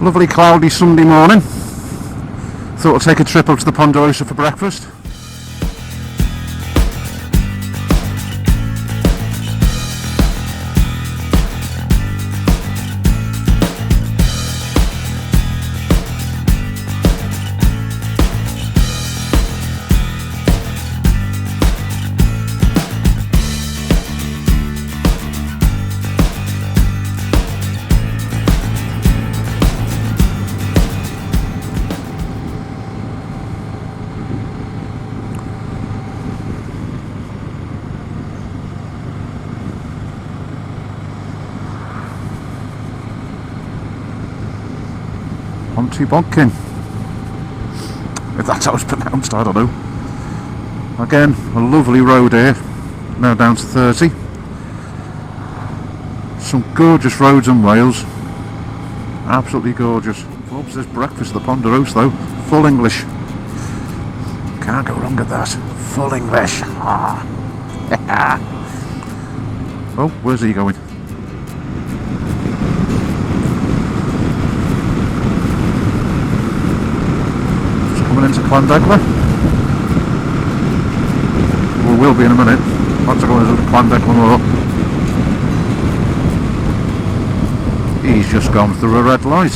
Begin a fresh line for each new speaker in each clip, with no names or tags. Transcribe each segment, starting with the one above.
Lovely cloudy Sunday morning. Thought I'd take a trip up to the Ponderosa for breakfast. Bonkin, if that's how it's pronounced, I don't know. Again, a lovely road here, now down to 30. Some gorgeous roads in Wales, absolutely gorgeous. Oops, there's breakfast at the Ponderosa though, full English. Can't go wrong at that, full English. Oh, where's he going? Into Llangollen. We will be in a minute. Once I go into Llangollen. He's just gone through a red light.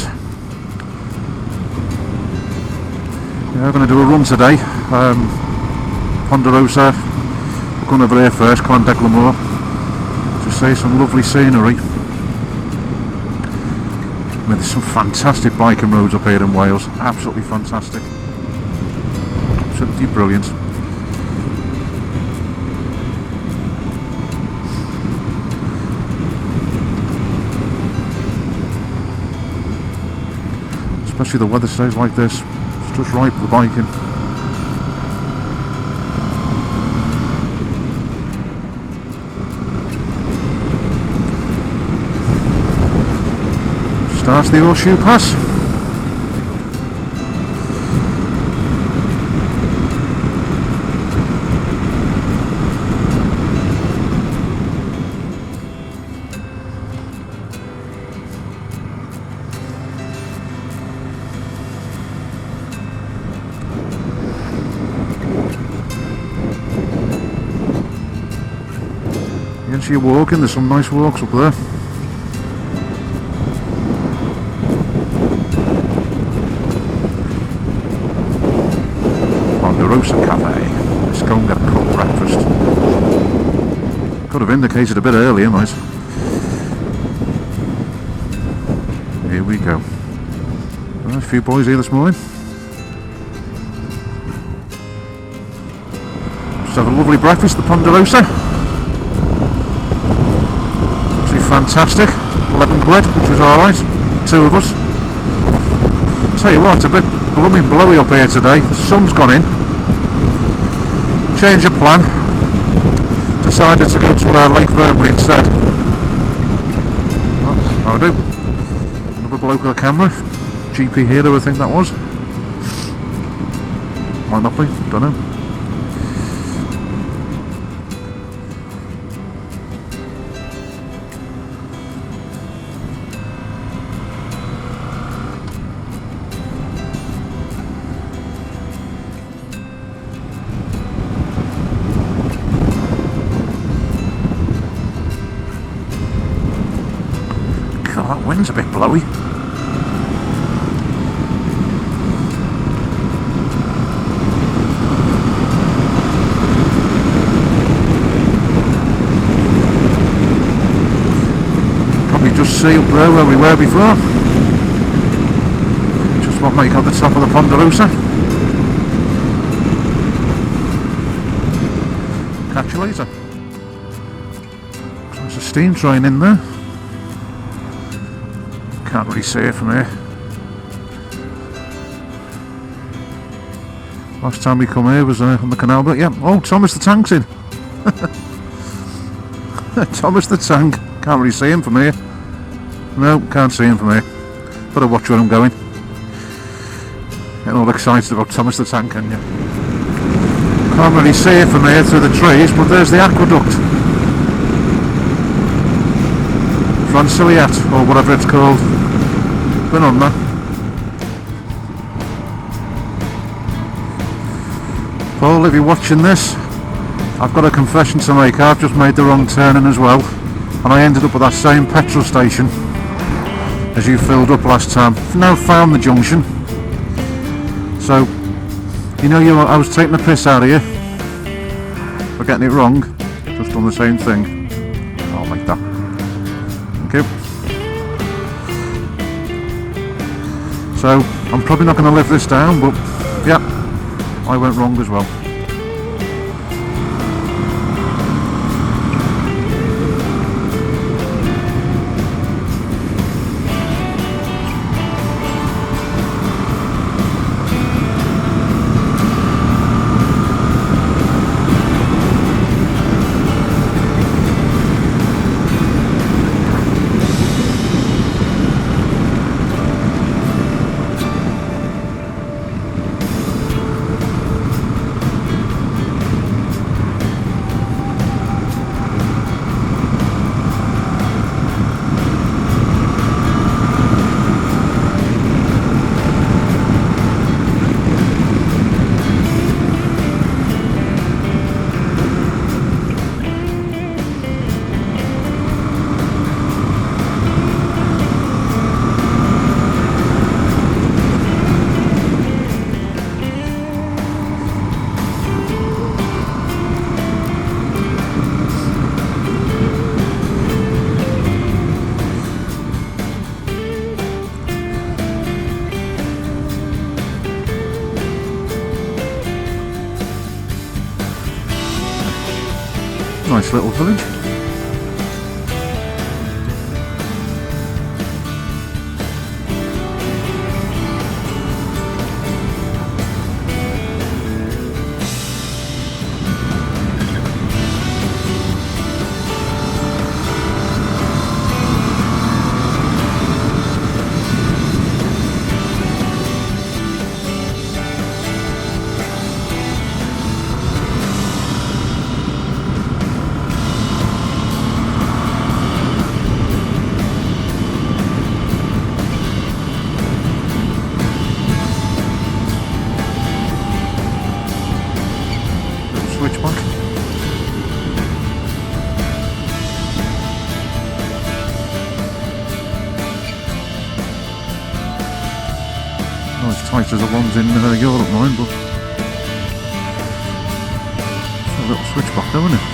Yeah, we're going to do a run today. Ponderosa. We're going over there first, Llangollen. To see some lovely scenery. I mean, there's some fantastic biking roads up here in Wales. Absolutely fantastic. Absolutely brilliant. Especially the weather stays like this. It's just right for biking. Starts the Horseshoe Pass. As you're walking, there's some nice walks up there. Ponderosa Cafe. Let's go and get a cold breakfast. Could have indicated a bit earlier, mate. Here we go. Right, a few boys here this morning. Just have a lovely breakfast at the Ponderosa. Fantastic, 11 quid, which was alright, two of us. Tell you what, it's a bit blooming blowy up here today, the sun's gone in. Change of plan, decided to go to Lake Vrnwy instead. Well, I'll do. Another bloke with a camera, GP Hero I think that was. Might not be, don't know. That wind's a bit blowy. Probably just see up there where we were before. Just what make at the top of the Ponderosa. Catch you later. There's a steam train in there. Can't really see it from here. Last time we come here was on the canal, but yeah. Oh, Thomas the Tank's in. Thomas the Tank. Can't really see him from here. No, can't see him from here. Better watch where I'm going. Getting all excited about Thomas the Tank, can you? Can't really see it from here through the trees, but there's the aqueduct. Franciliat, or whatever it's called. Been on that. Paul, if you're watching this, I've got a confession to make. I've just made the wrong turning as well, and I ended up at that same petrol station as you filled up last time. I've now found the junction, so you know I was taking the piss out of you for getting it wrong. Just done the same thing. I'll make that. Thank you. So I'm probably not going to live this down, but yeah, I went wrong as well. Nice little village. Switchback. Not as tight as the ones in Europe mine, but it's a little switchback though, isn't it?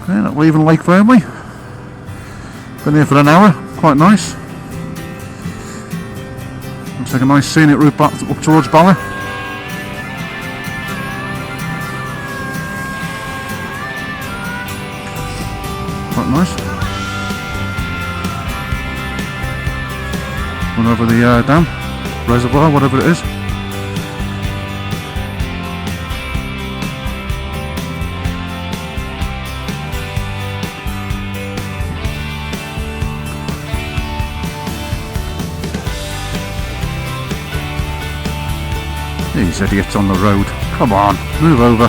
Okay, not leaving Lake Vrnwy. Been here for an hour. Quite nice. Looks like a nice scenic route back up towards Bala. Quite nice. Went over the dam, reservoir, whatever it is. These idiots on the road. Come on, move over.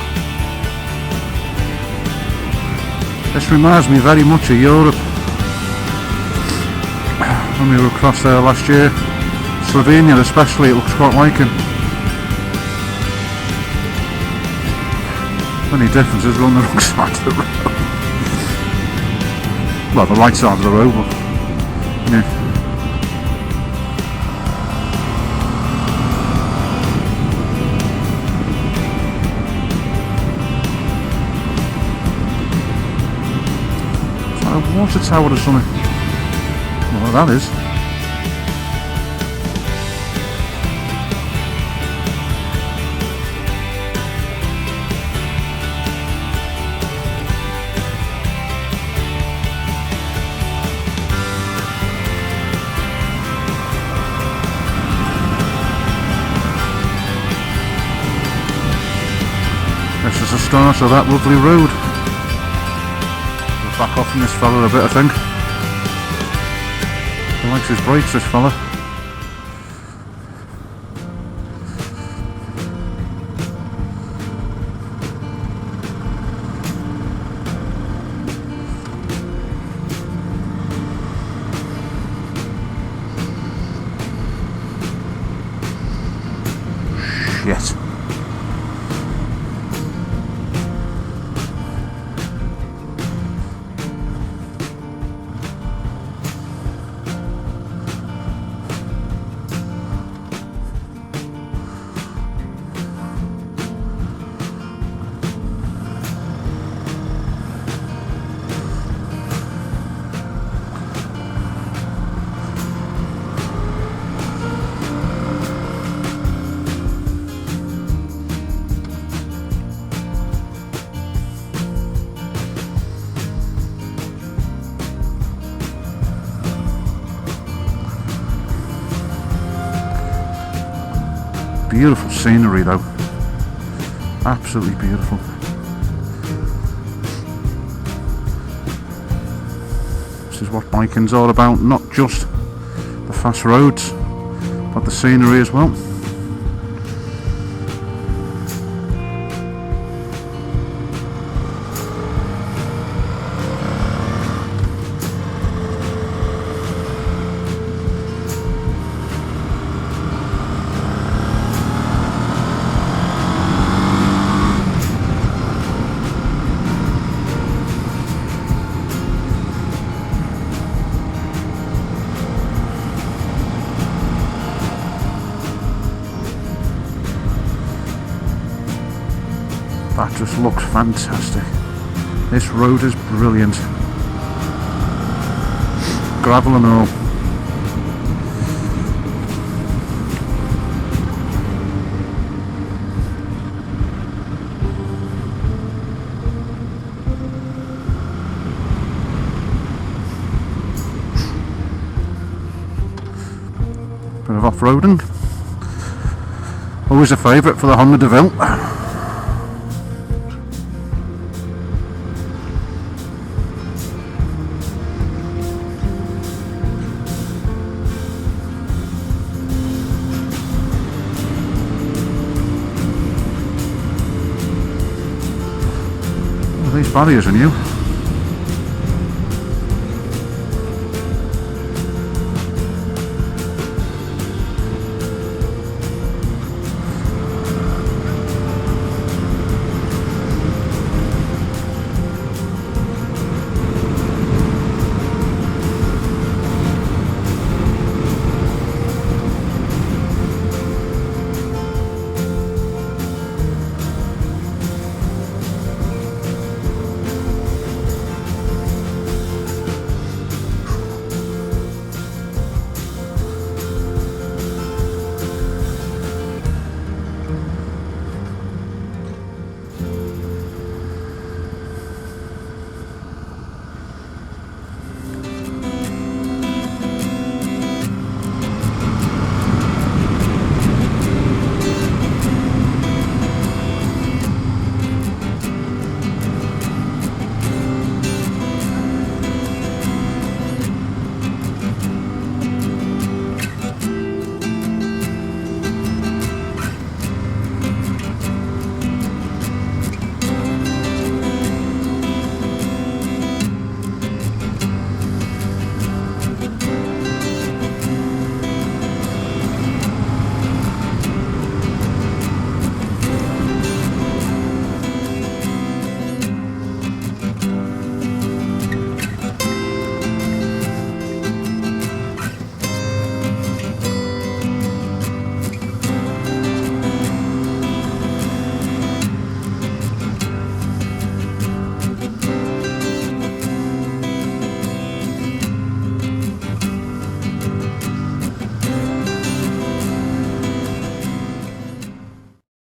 This reminds me very much of Europe. When we were across there last year, Slovenia especially, it looks quite like it. Only difference is we're on the wrong side of the road. Well, the right side of the road, but yeah. Water tower or something. Well, that is. This is the start of that lovely road. Back off from this fella a bit, I think. He likes his brakes, this fella. shit. Beautiful scenery though, absolutely beautiful. This is what biking's all about, not just the fast roads, but the scenery as well. That just looks fantastic. This road is brilliant. Gravel and all. Bit of off-roading. Always a favourite for the Honda DeVille. These barriers are new.